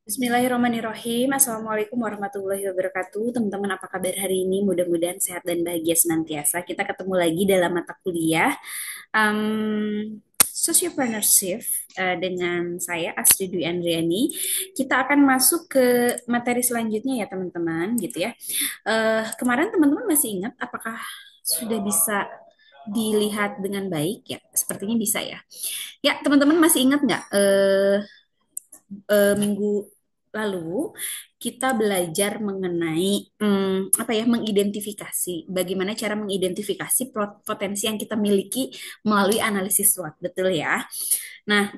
Bismillahirrahmanirrahim. Assalamualaikum warahmatullahi wabarakatuh. Teman-teman, apa kabar hari ini? Mudah-mudahan sehat dan bahagia senantiasa. Kita ketemu lagi dalam mata kuliah Sociopreneurship dengan saya Astrid Dwi Andriani. Kita akan masuk ke materi selanjutnya ya teman-teman, gitu ya. Kemarin teman-teman masih ingat apakah sudah bisa dilihat dengan baik ya? Sepertinya bisa ya. Ya, teman-teman masih ingat nggak? Minggu lalu kita belajar mengenai apa ya, mengidentifikasi bagaimana cara mengidentifikasi potensi yang kita miliki melalui analisis SWOT, betul ya? Nah,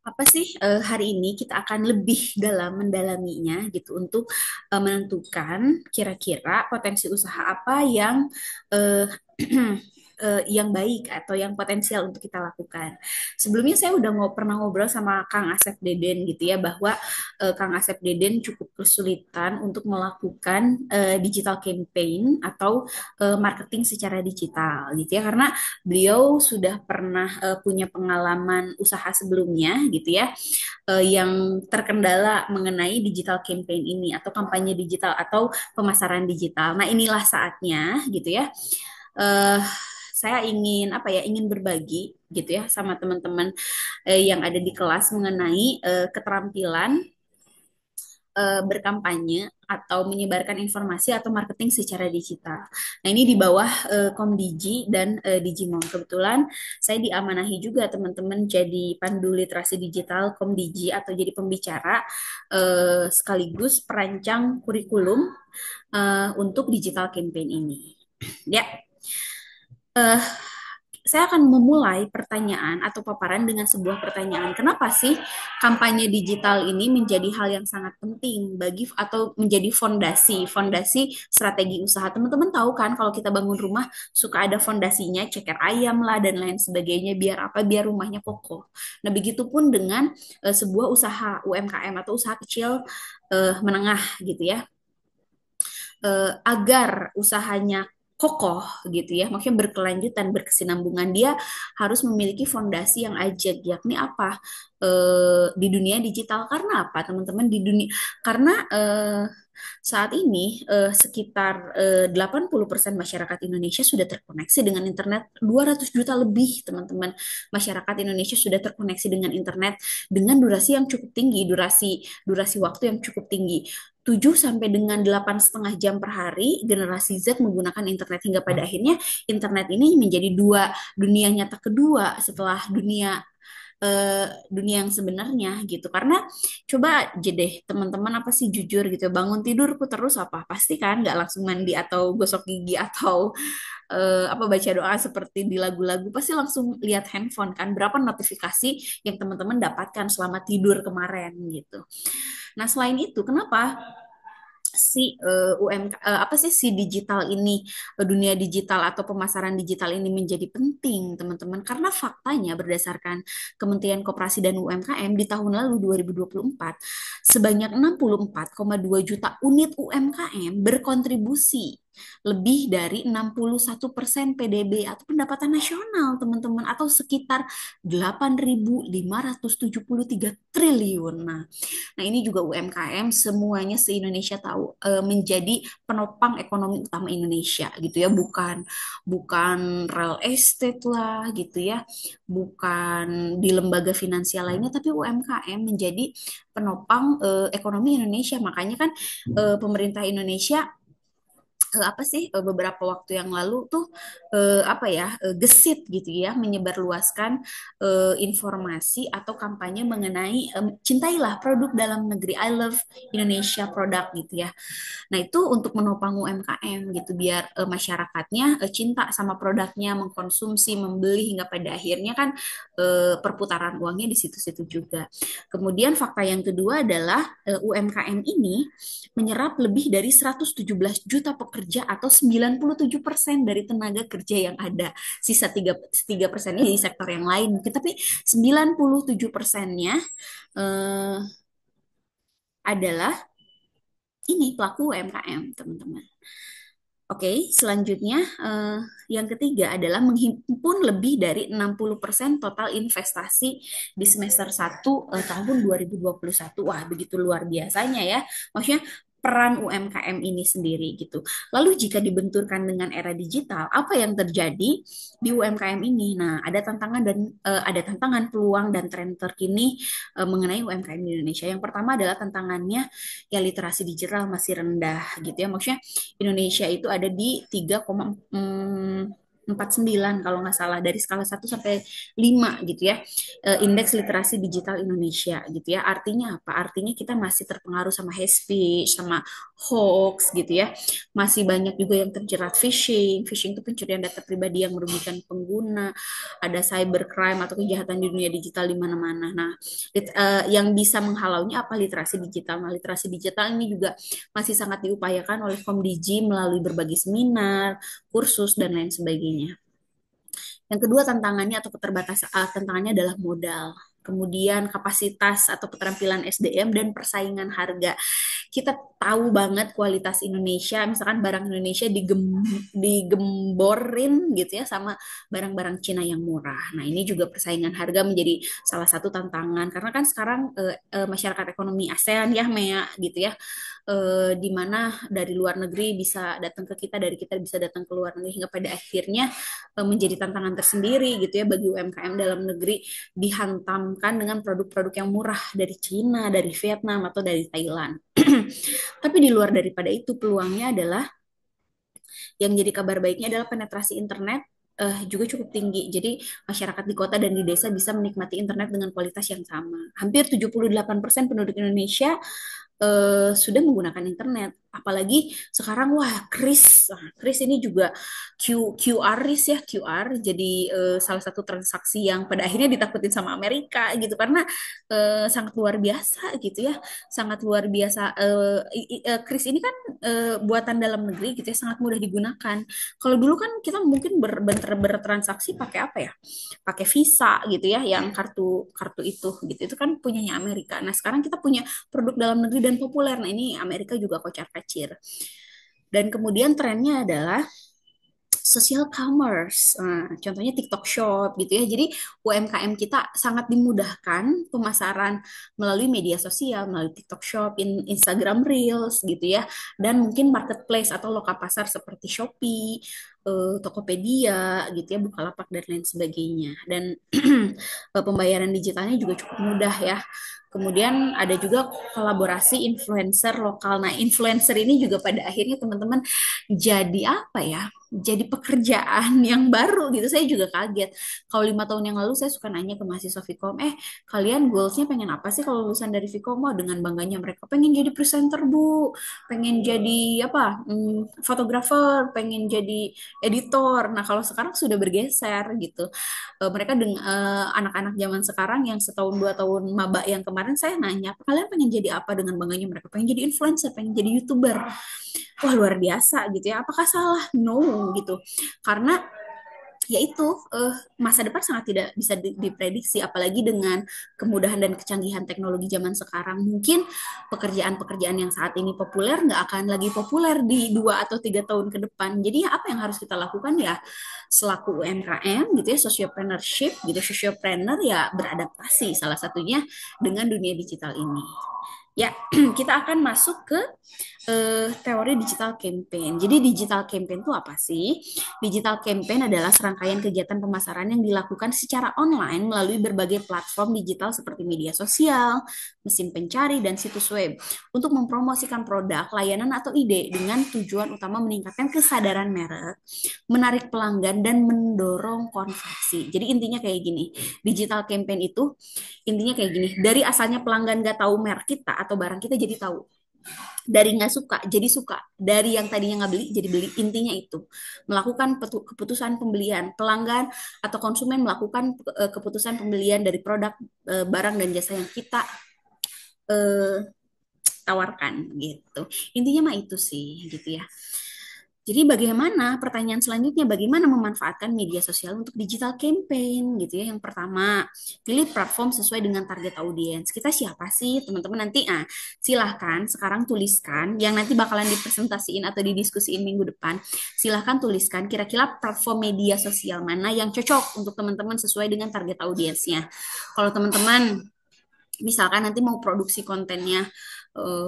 apa sih, hari ini kita akan lebih dalam mendalaminya gitu untuk menentukan kira-kira potensi usaha apa yang eh, yang baik atau yang potensial untuk kita lakukan. Sebelumnya saya udah pernah ngobrol sama Kang Asep Deden gitu ya, bahwa Kang Asep Deden cukup kesulitan untuk melakukan digital campaign atau marketing secara digital gitu ya, karena beliau sudah pernah punya pengalaman usaha sebelumnya gitu ya, yang terkendala mengenai digital campaign ini atau kampanye digital atau pemasaran digital. Nah, inilah saatnya gitu ya. eh saya ingin apa ya, ingin berbagi gitu ya sama teman-teman yang ada di kelas mengenai keterampilan berkampanye atau menyebarkan informasi atau marketing secara digital. Nah, ini di bawah Komdigi dan Digimon. Kebetulan saya diamanahi juga teman-teman jadi pandu literasi digital Komdigi atau jadi pembicara sekaligus perancang kurikulum untuk digital campaign ini. Ya, eh, saya akan memulai pertanyaan atau paparan dengan sebuah pertanyaan. Kenapa sih kampanye digital ini menjadi hal yang sangat penting bagi atau menjadi fondasi strategi usaha? Teman-teman tahu kan kalau kita bangun rumah suka ada fondasinya, ceker ayam lah dan lain sebagainya, biar apa? Biar rumahnya kokoh. Nah, begitupun dengan sebuah usaha UMKM atau usaha kecil menengah gitu ya, agar usahanya kokoh gitu ya, maksudnya berkelanjutan, berkesinambungan, dia harus memiliki fondasi yang ajak, yakni apa? Di dunia digital. Karena apa, teman-teman? Di dunia, karena saat ini sekitar 80% masyarakat Indonesia sudah terkoneksi dengan internet. 200 juta lebih, teman-teman, masyarakat Indonesia sudah terkoneksi dengan internet dengan durasi yang cukup tinggi, durasi waktu yang cukup tinggi. 7 sampai dengan 8,5 jam per hari generasi Z menggunakan internet, hingga pada akhirnya internet ini menjadi dunia nyata kedua setelah dunia yang sebenarnya gitu. Karena coba aja deh teman-teman, apa sih, jujur gitu, bangun tidurku terus apa, pasti kan nggak langsung mandi atau gosok gigi atau apa, baca doa seperti di lagu-lagu, pasti langsung lihat handphone kan, berapa notifikasi yang teman-teman dapatkan selama tidur kemarin gitu. Nah, selain itu, kenapa si UMK, apa sih, si digital ini, dunia digital atau pemasaran digital ini menjadi penting, teman-teman? Karena faktanya berdasarkan Kementerian Koperasi dan UMKM di tahun lalu 2024, sebanyak 64,2 juta unit UMKM berkontribusi lebih dari 61% PDB atau pendapatan nasional, teman-teman, atau sekitar 8.573 triliun. Nah, ini juga UMKM semuanya se-Indonesia tahu menjadi penopang ekonomi utama Indonesia gitu ya, bukan bukan real estate lah gitu ya, bukan di lembaga finansial lainnya, tapi UMKM menjadi penopang ekonomi Indonesia. Makanya kan pemerintah Indonesia apa sih, beberapa waktu yang lalu tuh apa ya, gesit gitu ya, menyebarluaskan informasi atau kampanye mengenai cintailah produk dalam negeri, I love Indonesia product gitu ya. Nah, itu untuk menopang UMKM gitu, biar masyarakatnya cinta sama produknya, mengkonsumsi, membeli, hingga pada akhirnya kan perputaran uangnya di situ-situ juga. Kemudian fakta yang kedua adalah UMKM ini menyerap lebih dari 117 juta pekerja atau 97% dari tenaga kerja yang ada. Sisa 3 persennya di sektor yang lain. Tapi 97%-nya eh, adalah ini pelaku UMKM, teman-teman. Oke, selanjutnya yang ketiga adalah menghimpun lebih dari 60% total investasi di semester 1 tahun 2021. Wah, begitu luar biasanya ya. Maksudnya peran UMKM ini sendiri gitu. Lalu jika dibenturkan dengan era digital, apa yang terjadi di UMKM ini? Nah, ada tantangan, peluang dan tren terkini mengenai UMKM di Indonesia. Yang pertama adalah tantangannya ya literasi digital masih rendah gitu ya. Maksudnya Indonesia itu ada di 3,49 kalau nggak salah dari skala 1 sampai 5 gitu ya. Indeks literasi digital Indonesia gitu ya. Artinya apa? Artinya kita masih terpengaruh sama hate speech, sama hoax gitu ya. Masih banyak juga yang terjerat phishing. Phishing itu pencurian data pribadi yang merugikan pengguna. Ada cybercrime atau kejahatan di dunia digital di mana-mana. Nah, yang bisa menghalaunya apa? Literasi digital. Nah, literasi digital ini juga masih sangat diupayakan oleh Komdiji melalui berbagai seminar, kursus, dan lain sebagainya. Yang kedua tantangannya atau keterbatasan tantangannya adalah modal. Kemudian kapasitas atau keterampilan SDM dan persaingan harga. Kita tahu banget kualitas Indonesia, misalkan barang Indonesia digemborin gitu ya sama barang-barang Cina yang murah. Nah, ini juga persaingan harga menjadi salah satu tantangan karena kan sekarang masyarakat ekonomi ASEAN ya Mea gitu ya, di mana dari luar negeri bisa datang ke kita, dari kita bisa datang ke luar negeri hingga pada akhirnya menjadi tantangan tersendiri gitu ya bagi UMKM dalam negeri dihantamkan dengan produk-produk yang murah dari Cina, dari Vietnam atau dari Thailand. Tapi di luar daripada itu peluangnya adalah yang jadi kabar baiknya adalah penetrasi internet juga cukup tinggi. Jadi masyarakat di kota dan di desa bisa menikmati internet dengan kualitas yang sama. Hampir 78% penduduk Indonesia sudah menggunakan internet. Apalagi sekarang wah kris, kris ini juga QR risk ya QR jadi salah satu transaksi yang pada akhirnya ditakutin sama Amerika gitu karena sangat luar biasa gitu ya, sangat luar biasa. Kris ini kan buatan dalam negeri gitu ya, sangat mudah digunakan. Kalau dulu kan kita mungkin bertransaksi pakai apa ya? Pakai Visa gitu ya, yang kartu kartu itu gitu. Itu kan punyanya Amerika. Nah, sekarang kita punya produk dalam negeri dan populer. Nah, ini Amerika juga kocar-kacir. Dan kemudian trennya adalah social commerce. Nah, contohnya TikTok Shop gitu ya. Jadi UMKM kita sangat dimudahkan pemasaran melalui media sosial, melalui TikTok Shop, Instagram Reels gitu ya. Dan mungkin marketplace atau loka pasar seperti Shopee, Tokopedia gitu ya, Bukalapak dan lain sebagainya. Dan pembayaran digitalnya juga cukup mudah ya. Kemudian ada juga kolaborasi influencer lokal. Nah, influencer ini juga pada akhirnya teman-teman jadi apa ya? Jadi pekerjaan yang baru gitu. Saya juga kaget. Kalau 5 tahun yang lalu saya suka nanya ke mahasiswa Vkom, kalian goalsnya pengen apa sih kalau lulusan dari Vkom? Oh, dengan bangganya mereka pengen jadi presenter bu, pengen jadi apa? Fotografer, pengen jadi editor. Nah, kalau sekarang sudah bergeser gitu. Mereka dengan anak-anak zaman sekarang yang setahun 2 tahun maba yang kemarin saya nanya, kalian pengen jadi apa dengan bangganya mereka? Pengen jadi influencer, pengen jadi YouTuber. Wah, luar biasa gitu ya. Apakah salah? No gitu. Karena yaitu masa depan sangat tidak bisa diprediksi apalagi dengan kemudahan dan kecanggihan teknologi zaman sekarang mungkin pekerjaan-pekerjaan yang saat ini populer nggak akan lagi populer di 2 atau 3 tahun ke depan jadi ya apa yang harus kita lakukan ya selaku UMKM gitu ya sociopreneurship gitu sociopreneur ya beradaptasi salah satunya dengan dunia digital ini ya. Kita akan masuk ke teori digital campaign. Jadi digital campaign itu apa sih? Digital campaign adalah serangkaian kegiatan pemasaran yang dilakukan secara online melalui berbagai platform digital seperti media sosial, mesin pencari, dan situs web untuk mempromosikan produk, layanan, atau ide dengan tujuan utama meningkatkan kesadaran merek, menarik pelanggan, dan mendorong konversi. Jadi intinya kayak gini, digital campaign itu intinya kayak gini, dari asalnya pelanggan nggak tahu merek kita atau barang kita jadi tahu dari nggak suka jadi suka, dari yang tadinya nggak beli jadi beli. Intinya itu melakukan keputusan pembelian pelanggan atau konsumen melakukan keputusan pembelian dari produk barang dan jasa yang kita eh, tawarkan gitu. Intinya mah itu sih gitu ya. Jadi bagaimana pertanyaan selanjutnya, bagaimana memanfaatkan media sosial untuk digital campaign gitu ya. Yang pertama, pilih platform sesuai dengan target audiens. Kita siapa sih teman-teman nanti? Silahkan sekarang tuliskan yang nanti bakalan dipresentasiin atau didiskusiin minggu depan. Silahkan tuliskan kira-kira platform media sosial mana yang cocok untuk teman-teman sesuai dengan target audiensnya. Kalau teman-teman misalkan nanti mau produksi kontennya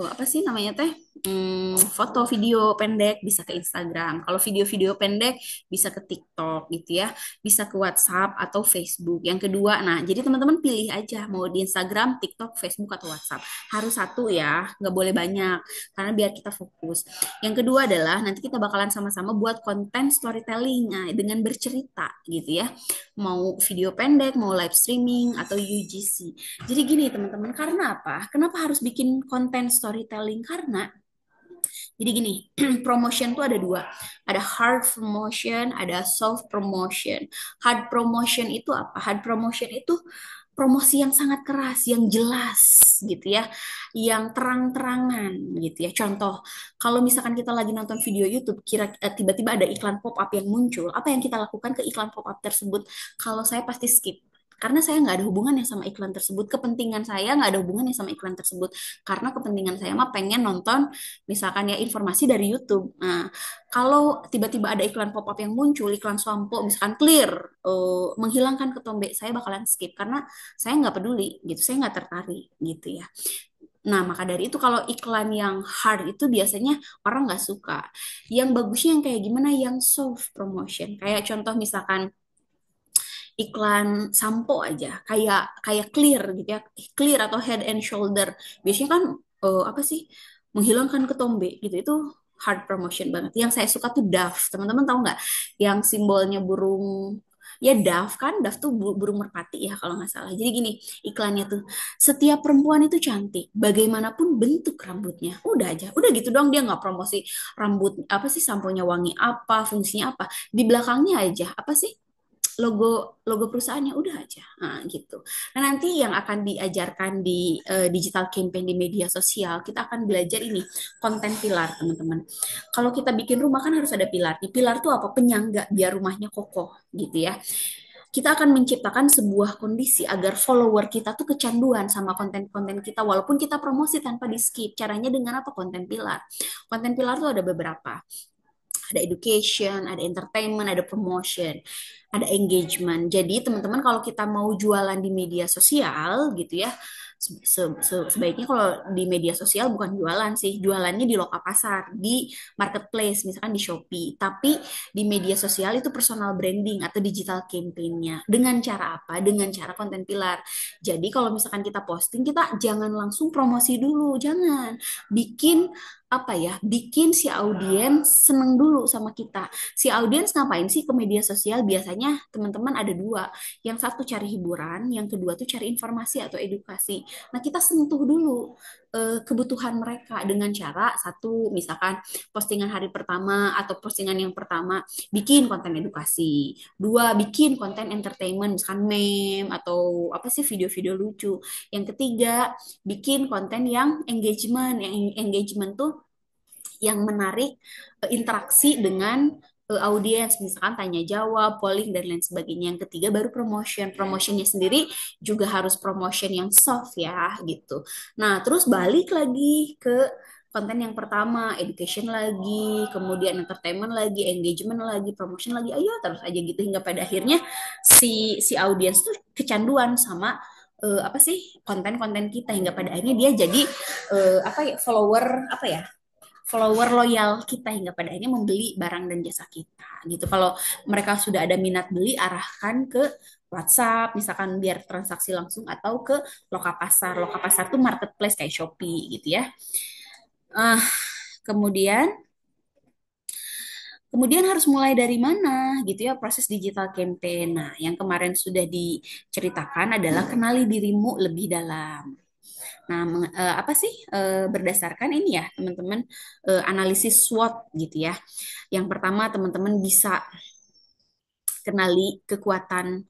apa sih namanya teh, foto video pendek bisa ke Instagram, kalau video-video pendek bisa ke TikTok gitu ya, bisa ke WhatsApp atau Facebook. Yang kedua, nah jadi teman-teman pilih aja mau di Instagram, TikTok, Facebook atau WhatsApp, harus satu ya, nggak boleh banyak karena biar kita fokus. Yang kedua adalah nanti kita bakalan sama-sama buat konten storytelling, nah, dengan bercerita gitu ya, mau video pendek, mau live streaming atau UGC. Jadi gini teman-teman, karena apa? Kenapa harus bikin konten storytelling? Karena jadi gini, promotion tuh ada dua. Ada hard promotion, ada soft promotion. Hard promotion itu apa? Hard promotion itu promosi yang sangat keras, yang jelas gitu ya, yang terang-terangan gitu ya. Contoh, kalau misalkan kita lagi nonton video YouTube, tiba-tiba ada iklan pop-up yang muncul, apa yang kita lakukan ke iklan pop-up tersebut? Kalau saya pasti skip. Karena saya nggak ada hubungannya sama iklan tersebut, kepentingan saya nggak ada hubungannya sama iklan tersebut. Karena kepentingan saya mah pengen nonton misalkan ya informasi dari YouTube. Nah, kalau tiba-tiba ada iklan pop-up yang muncul, iklan sampo, misalkan clear, menghilangkan ketombe, saya bakalan skip karena saya nggak peduli gitu, saya nggak tertarik gitu ya. Nah, maka dari itu kalau iklan yang hard itu biasanya orang nggak suka. Yang bagusnya yang kayak gimana? Yang soft promotion. Kayak contoh misalkan iklan sampo aja, kayak kayak clear gitu ya, clear atau head and shoulder. Biasanya kan apa sih? Menghilangkan ketombe gitu. Itu hard promotion banget. Yang saya suka tuh Dove. Teman-teman tahu nggak? Yang simbolnya burung, ya Dove kan, Dove tuh burung merpati ya kalau nggak salah. Jadi gini, iklannya tuh setiap perempuan itu cantik, bagaimanapun bentuk rambutnya. Udah aja, udah gitu dong, dia nggak promosi rambut apa sih, samponya wangi apa, fungsinya apa. Di belakangnya aja apa sih, logo logo perusahaannya, udah aja. Nah, gitu. Nah, nanti yang akan diajarkan di digital campaign di media sosial, kita akan belajar ini konten pilar, teman-teman. Kalau kita bikin rumah kan harus ada pilar. Di pilar tuh apa? Penyangga biar rumahnya kokoh gitu ya. Kita akan menciptakan sebuah kondisi agar follower kita tuh kecanduan sama konten-konten kita walaupun kita promosi tanpa di skip. Caranya dengan apa? Konten pilar. Konten pilar tuh ada beberapa, ada education, ada entertainment, ada promotion, ada engagement. Jadi teman-teman kalau kita mau jualan di media sosial gitu ya, sebaiknya kalau di media sosial bukan jualan sih, jualannya di loka pasar, di marketplace, misalkan di Shopee. Tapi di media sosial itu personal branding atau digital campaign-nya. Dengan cara apa? Dengan cara konten pilar. Jadi kalau misalkan kita posting, kita jangan langsung promosi dulu, jangan. Bikin apa ya, bikin si audiens seneng dulu sama kita. Si audiens ngapain sih ke media sosial? Biasanya teman-teman ada dua. Yang satu cari hiburan, yang kedua tuh cari informasi atau edukasi. Nah, kita sentuh dulu kebutuhan mereka dengan cara satu, misalkan postingan hari pertama atau postingan yang pertama bikin konten edukasi. Dua, bikin konten entertainment, misalkan meme atau apa sih video-video lucu. Yang ketiga, bikin konten yang engagement. Yang engagement tuh yang menarik interaksi dengan audiens, misalkan tanya jawab, polling dan lain sebagainya. Yang ketiga baru promotion. Promotionnya sendiri juga harus promotion yang soft ya gitu. Nah, terus balik lagi ke konten yang pertama, education lagi, kemudian entertainment lagi, engagement lagi, promotion lagi, ayo terus aja gitu hingga pada akhirnya si audiens tuh kecanduan sama apa sih konten-konten kita, hingga pada akhirnya dia jadi apa ya, follower apa ya, follower loyal kita, hingga pada akhirnya membeli barang dan jasa kita gitu. Kalau mereka sudah ada minat beli, arahkan ke WhatsApp misalkan biar transaksi langsung atau ke loka pasar. Loka pasar tuh marketplace kayak Shopee gitu ya. Uh, kemudian Kemudian harus mulai dari mana gitu ya proses digital campaign. Nah, yang kemarin sudah diceritakan adalah kenali dirimu lebih dalam. Nah, apa sih berdasarkan ini ya, teman-teman, analisis SWOT gitu ya. Yang pertama, teman-teman bisa kenali kekuatan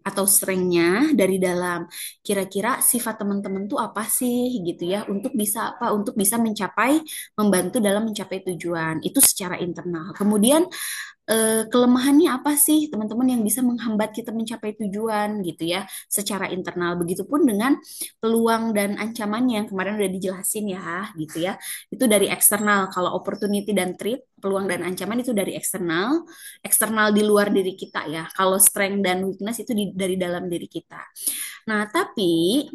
atau strength-nya dari dalam. Kira-kira sifat teman-teman tuh apa sih gitu ya untuk bisa apa? Untuk bisa mencapai membantu dalam mencapai tujuan. Itu secara internal. Kemudian kelemahannya apa sih teman-teman yang bisa menghambat kita mencapai tujuan gitu ya secara internal. Begitupun dengan peluang dan ancamannya yang kemarin udah dijelasin ya gitu ya. Itu dari eksternal. Kalau opportunity dan threat, peluang dan ancaman itu dari eksternal. Eksternal di luar diri kita ya. Kalau strength dan weakness itu dari dalam diri kita. Nah, tapi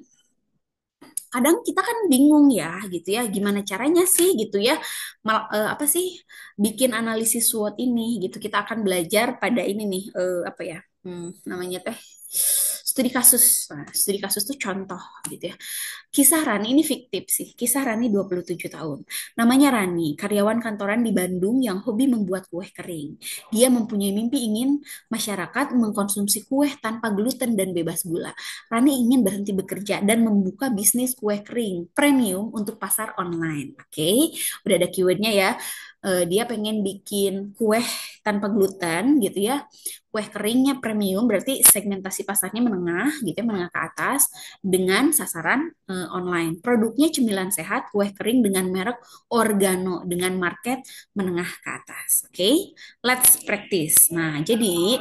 kadang kita kan bingung ya gitu ya gimana caranya sih gitu ya apa sih bikin analisis SWOT ini gitu kita akan belajar pada ini nih apa ya namanya teh studi kasus. Nah, studi kasus tuh contoh gitu ya. Kisah Rani ini fiktif sih. Kisah Rani 27 tahun. Namanya Rani, karyawan kantoran di Bandung yang hobi membuat kue kering. Dia mempunyai mimpi ingin masyarakat mengkonsumsi kue tanpa gluten dan bebas gula. Rani ingin berhenti bekerja dan membuka bisnis kue kering premium untuk pasar online. Oke, udah ada keywordnya ya. Dia pengen bikin kue tanpa gluten gitu ya. Kue keringnya premium berarti segmentasi pasarnya menengah gitu ya, menengah ke atas dengan sasaran online. Produknya cemilan sehat, kue kering dengan merek Organo dengan market menengah ke atas. Oke, okay? Let's practice. Nah, jadi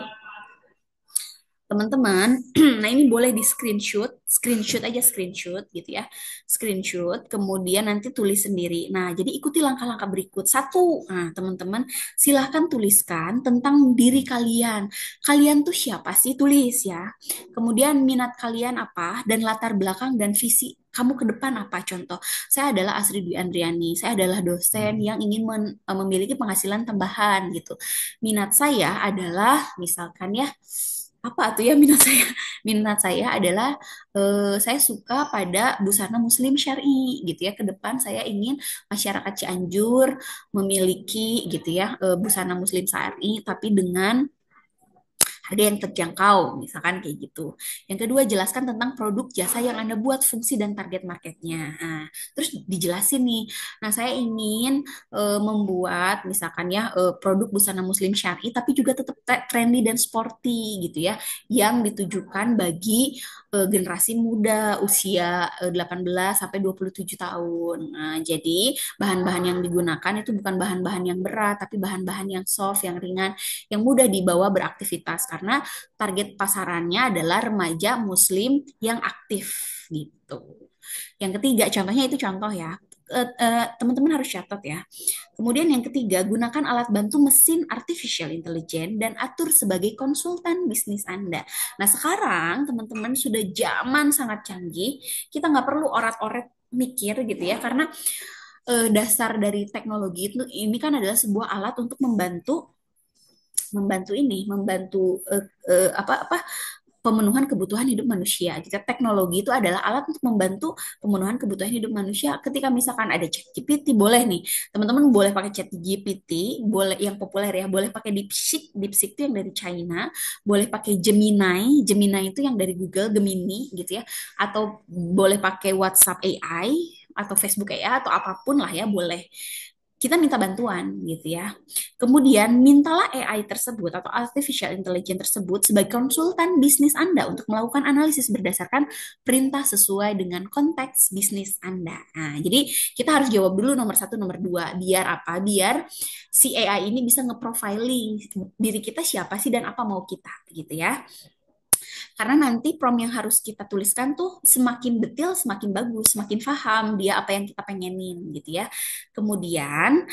teman-teman, nah ini boleh di screenshot, screenshot aja screenshot gitu ya, screenshot, kemudian nanti tulis sendiri. Nah, jadi ikuti langkah-langkah berikut. Satu, nah teman-teman silahkan tuliskan tentang diri kalian. Kalian tuh siapa sih? Tulis ya. Kemudian minat kalian apa dan latar belakang dan visi kamu ke depan apa? Contoh, saya adalah Asri Dwi Andriani, saya adalah dosen yang ingin memiliki penghasilan tambahan gitu. Minat saya adalah misalkan ya apa tuh ya minat saya? Minat saya adalah saya suka pada busana muslim syar'i gitu ya. Ke depan saya ingin masyarakat Cianjur memiliki gitu ya busana muslim syar'i tapi dengan harga yang terjangkau, misalkan kayak gitu. Yang kedua, jelaskan tentang produk jasa yang Anda buat, fungsi dan target marketnya. Nah, terus dijelasin nih, nah saya ingin membuat misalkan ya produk busana muslim syar'i, tapi juga tetap trendy dan sporty gitu ya, yang ditujukan bagi generasi muda usia 18 sampai 27 tahun. Nah, jadi bahan-bahan yang digunakan itu bukan bahan-bahan yang berat, tapi bahan-bahan yang soft, yang ringan, yang mudah dibawa beraktivitas karena target pasarannya adalah remaja muslim yang aktif gitu. Yang ketiga, contohnya itu contoh ya. Teman-teman harus catat ya. Kemudian yang ketiga, gunakan alat bantu mesin artificial intelligence dan atur sebagai konsultan bisnis Anda. Nah sekarang teman-teman sudah zaman sangat canggih, kita nggak perlu orat-oret mikir gitu ya, karena dasar dari teknologi itu ini kan adalah sebuah alat untuk membantu membantu ini, membantu apa pemenuhan kebutuhan hidup manusia. Jika teknologi itu adalah alat untuk membantu pemenuhan kebutuhan hidup manusia. Ketika misalkan ada ChatGPT, boleh nih, teman-teman boleh pakai ChatGPT, boleh yang populer ya, boleh pakai DeepSeek, DeepSeek itu yang dari China, boleh pakai Gemini, Gemini itu yang dari Google, Gemini gitu ya, atau boleh pakai WhatsApp AI atau Facebook AI atau apapun lah ya, boleh kita minta bantuan gitu ya. Kemudian mintalah AI tersebut atau artificial intelligence tersebut sebagai konsultan bisnis Anda untuk melakukan analisis berdasarkan perintah sesuai dengan konteks bisnis Anda. Nah, jadi kita harus jawab dulu nomor satu, nomor dua. Biar apa? Biar si AI ini bisa nge-profiling diri kita siapa sih dan apa mau kita gitu ya. Karena nanti prompt yang harus kita tuliskan tuh semakin detail, semakin bagus, semakin paham dia apa yang kita pengenin gitu ya. Kemudian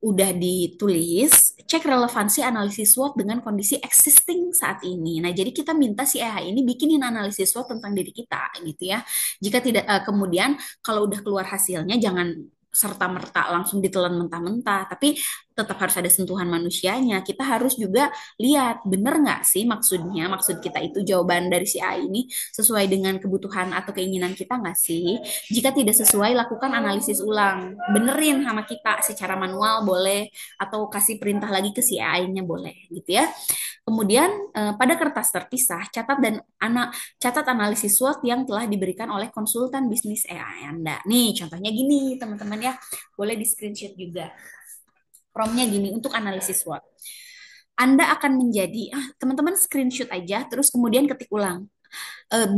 udah ditulis, cek relevansi analisis SWOT dengan kondisi existing saat ini. Nah, jadi kita minta si AI ini bikinin analisis SWOT tentang diri kita gitu ya. Jika tidak kemudian kalau udah keluar hasilnya jangan serta-merta langsung ditelan mentah-mentah, tapi tetap harus ada sentuhan manusianya. Kita harus juga lihat bener nggak sih maksudnya, maksud kita itu jawaban dari si AI ini sesuai dengan kebutuhan atau keinginan kita nggak sih? Jika tidak sesuai, lakukan analisis ulang. Benerin sama kita secara manual boleh, atau kasih perintah lagi ke si AI-nya boleh, gitu ya. Kemudian pada kertas terpisah, catat analisis SWOT yang telah diberikan oleh konsultan bisnis AI Anda. Nih, contohnya gini, teman-teman ya. Boleh di screenshot juga. Promnya gini untuk analisis SWOT. Anda akan menjadi, teman-teman screenshot aja, terus kemudian ketik ulang,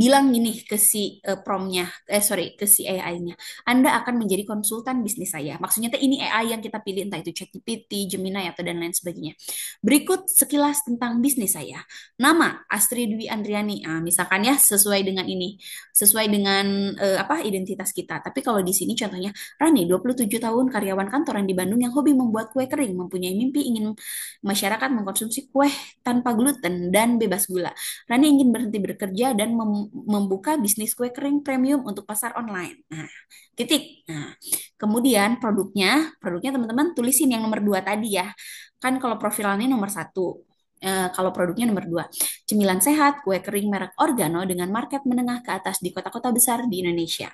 bilang gini ke si promnya, sorry, ke si AI-nya, Anda akan menjadi konsultan bisnis saya. Maksudnya tuh ini AI yang kita pilih, entah itu ChatGPT, Gemini, atau dan lain sebagainya. Berikut sekilas tentang bisnis saya. Nama, Astrid Dwi Andriani. Misalkan ya, sesuai dengan ini, sesuai dengan apa identitas kita. Tapi kalau di sini contohnya, Rani, 27 tahun, karyawan kantoran di Bandung yang hobi membuat kue kering, mempunyai mimpi ingin masyarakat mengkonsumsi kue tanpa gluten dan bebas gula. Rani ingin berhenti bekerja dan membuka bisnis kue kering premium untuk pasar online. Nah, titik. Nah, kemudian produknya teman-teman tulisin yang nomor dua tadi ya. Kan kalau profilannya nomor satu. Kalau produknya nomor dua, cemilan sehat, kue kering merek Organo dengan market menengah ke atas di kota-kota besar di Indonesia.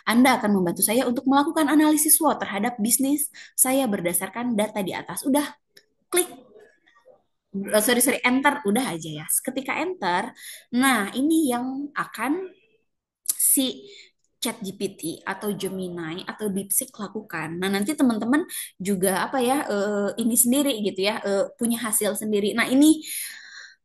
Anda akan membantu saya untuk melakukan analisis SWOT terhadap bisnis saya berdasarkan data di atas. Udah, klik, sorry, enter, udah aja ya. Ketika enter, nah ini yang akan si ChatGPT atau Gemini atau DeepSeek lakukan. Nah, nanti teman-teman juga apa ya, ini sendiri gitu ya, punya hasil sendiri. Nah, ini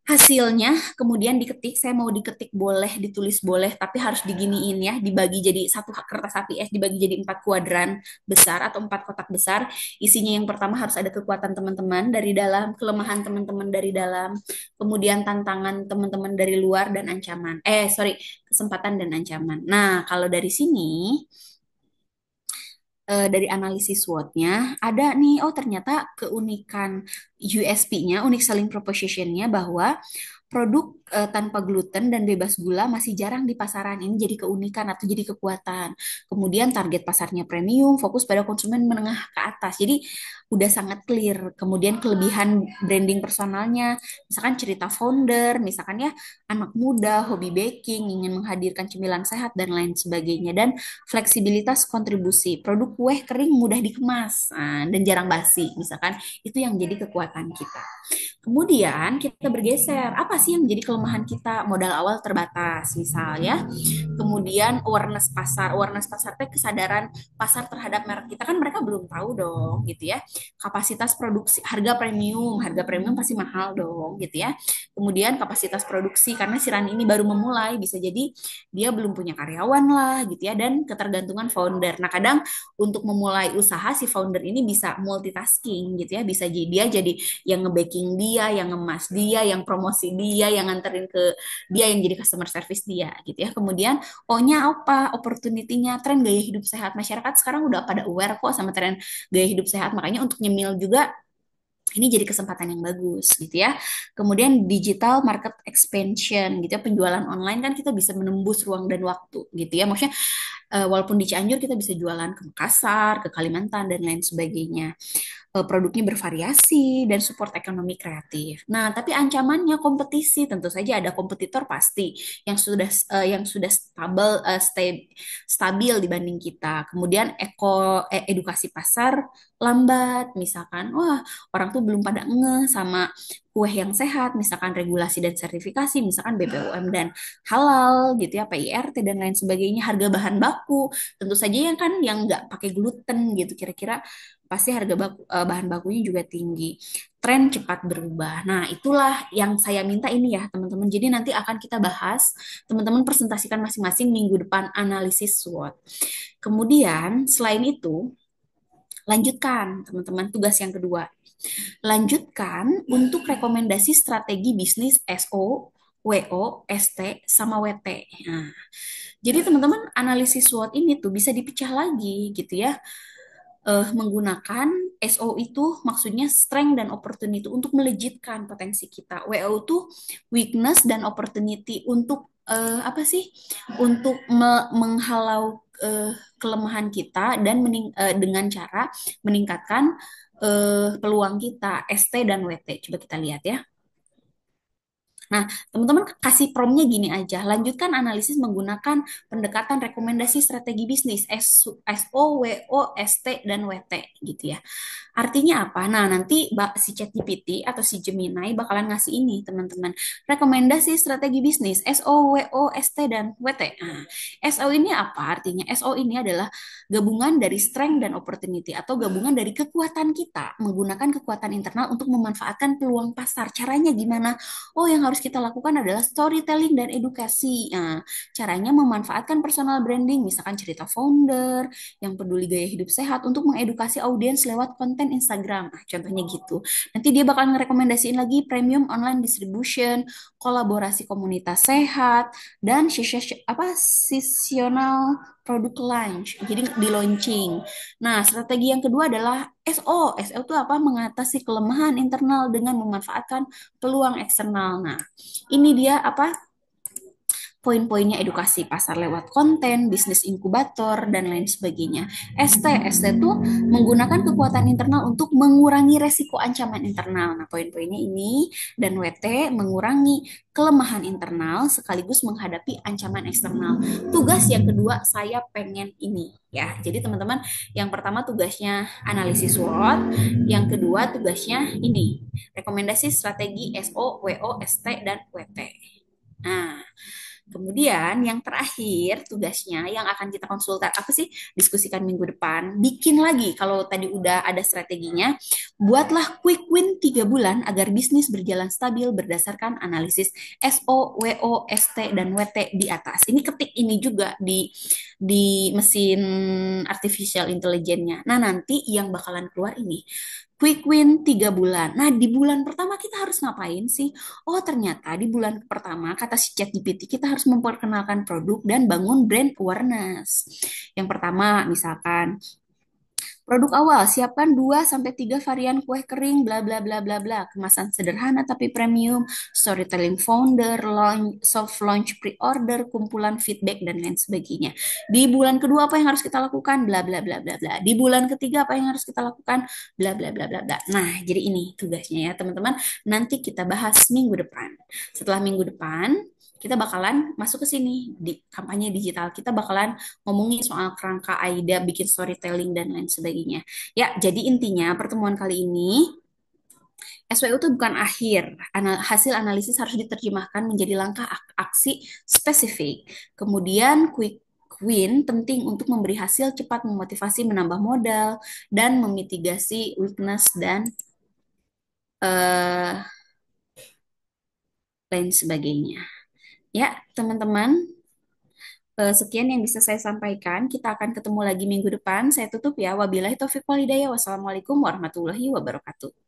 hasilnya kemudian diketik, saya mau diketik boleh, ditulis boleh, tapi harus diginiin ya, dibagi jadi satu kertas APS, dibagi jadi 4 kuadran besar atau 4 kotak besar. Isinya yang pertama harus ada kekuatan teman-teman dari dalam, kelemahan teman-teman dari dalam, kemudian tantangan teman-teman dari luar, dan ancaman. Sorry, kesempatan dan ancaman. Nah, kalau dari sini, dari analisis SWOT-nya ada nih, oh ternyata keunikan USP-nya, unique selling proposition-nya, bahwa produk tanpa gluten dan bebas gula masih jarang di pasaran. Ini jadi keunikan atau jadi kekuatan. Kemudian target pasarnya premium, fokus pada konsumen menengah ke atas. Jadi udah sangat clear. Kemudian kelebihan branding personalnya, misalkan cerita founder, misalkan ya anak muda, hobi baking, ingin menghadirkan cemilan sehat dan lain sebagainya. Dan fleksibilitas kontribusi, produk kue kering mudah dikemas dan jarang basi, misalkan itu yang jadi kekuatan kita. Kemudian kita bergeser, apa sih yang menjadi kelemahan kita? Modal awal terbatas, misalnya. Kemudian awareness pasar teh kesadaran pasar terhadap merek kita, kan mereka belum tahu dong, gitu ya. Kapasitas produksi, harga premium pasti mahal dong, gitu ya. Kemudian kapasitas produksi, karena si Rani ini baru memulai, bisa jadi dia belum punya karyawan lah, gitu ya, dan ketergantungan founder. Nah, kadang untuk memulai usaha si founder ini bisa multitasking, gitu ya, bisa jadi dia jadi yang nge-baking dia, yang ngemas dia, yang promosi dia, yang nganterin ke dia, yang jadi customer service dia, gitu ya. Kemudian O-nya apa? Opportunity-nya, tren gaya hidup sehat. Masyarakat sekarang udah pada aware kok sama tren gaya hidup sehat, makanya untuk nyemil juga ini jadi kesempatan yang bagus gitu ya. Kemudian digital market expansion gitu ya, penjualan online kan kita bisa menembus ruang dan waktu gitu ya. Maksudnya walaupun di Cianjur kita bisa jualan ke Makassar, ke Kalimantan dan lain sebagainya. Produknya bervariasi dan support ekonomi kreatif. Nah, tapi ancamannya kompetisi, tentu saja ada kompetitor pasti yang sudah stabil dibanding kita. Kemudian edukasi pasar lambat, misalkan, wah orang tuh belum pada ngeh sama kue yang sehat, misalkan regulasi dan sertifikasi, misalkan BPOM dan halal gitu ya, PIRT dan lain sebagainya, harga bahan baku, tentu saja yang kan yang nggak pakai gluten gitu, kira-kira pasti bahan bakunya juga tinggi. Tren cepat berubah. Nah, itulah yang saya minta ini ya, teman-teman. Jadi nanti akan kita bahas, teman-teman presentasikan masing-masing minggu depan analisis SWOT. Kemudian, selain itu, lanjutkan, teman-teman, tugas yang kedua. Lanjutkan untuk rekomendasi strategi bisnis SO, WO, ST, sama WT. Nah, jadi teman-teman analisis SWOT ini tuh bisa dipecah lagi gitu ya, menggunakan SO itu maksudnya strength dan opportunity untuk melejitkan potensi kita. WO itu weakness dan opportunity untuk apa sih? Untuk menghalau kelemahan kita dan dengan cara meningkatkan peluang kita, ST dan WT. Coba kita lihat ya. Nah, teman-teman kasih promnya gini aja. Lanjutkan analisis menggunakan pendekatan rekomendasi strategi bisnis SO, WO, ST, dan WT gitu ya. Artinya apa? Nah, nanti si ChatGPT atau si Gemini bakalan ngasih ini, teman-teman. Rekomendasi strategi bisnis SO, WO, ST, dan WT. Nah, SO ini apa? Artinya SO ini adalah gabungan dari strength dan opportunity atau gabungan dari kekuatan kita menggunakan kekuatan internal untuk memanfaatkan peluang pasar. Caranya gimana? Oh, yang harus kita lakukan adalah storytelling dan edukasi. Nah, caranya memanfaatkan personal branding, misalkan cerita founder, yang peduli gaya hidup sehat untuk mengedukasi audiens lewat konten Instagram. Nah, contohnya gitu. Nanti dia bakal ngerekomendasiin lagi premium online distribution, kolaborasi komunitas sehat, dan seasonal produk launch. Jadi di launching. Nah, strategi yang kedua adalah SO. SO itu apa? Mengatasi kelemahan internal dengan memanfaatkan peluang eksternal. Nah, ini dia apa? Poin-poinnya edukasi pasar lewat konten, bisnis inkubator, dan lain sebagainya. ST itu menggunakan kekuatan internal untuk mengurangi resiko ancaman internal. Nah, poin-poinnya ini dan WT mengurangi kelemahan internal sekaligus menghadapi ancaman eksternal. Tugas yang kedua saya pengen ini ya. Jadi teman-teman, yang pertama tugasnya analisis SWOT, yang kedua tugasnya ini rekomendasi strategi SO, WO, ST, dan WT. Nah, kemudian yang terakhir tugasnya yang akan kita konsultan apa sih diskusikan minggu depan. Bikin lagi kalau tadi udah ada strateginya, buatlah quick win 3 bulan agar bisnis berjalan stabil berdasarkan analisis SO, WO, ST dan WT di atas. Ini ketik ini juga di mesin artificial intelligence-nya. Nah, nanti yang bakalan keluar ini quick win 3 bulan. Nah, di bulan pertama kita harus ngapain sih? Oh, ternyata di bulan pertama, kata si ChatGPT, kita harus memperkenalkan produk dan bangun brand awareness. Yang pertama, misalkan produk awal, siapkan 2 sampai 3 varian kue kering, bla bla bla bla bla. Kemasan sederhana tapi premium, storytelling founder, launch, soft launch pre-order, kumpulan feedback dan lain sebagainya. Di bulan kedua apa yang harus kita lakukan? Bla bla bla bla bla. Di bulan ketiga apa yang harus kita lakukan? Bla bla bla bla bla. Nah, jadi ini tugasnya ya, teman-teman. Nanti kita bahas minggu depan. Setelah minggu depan, kita bakalan masuk ke sini di kampanye digital. Kita bakalan ngomongin soal kerangka AIDA, bikin storytelling dan lain sebagainya. Ya, jadi intinya pertemuan kali ini SWU itu bukan akhir. Hasil analisis harus diterjemahkan menjadi langkah aksi spesifik. Kemudian quick win penting untuk memberi hasil cepat, memotivasi, menambah modal, dan memitigasi weakness dan eh, lain sebagainya. Ya, teman-teman, sekian yang bisa saya sampaikan. Kita akan ketemu lagi minggu depan. Saya tutup ya. Wabillahi taufiq walhidayah. Wassalamualaikum warahmatullahi wabarakatuh.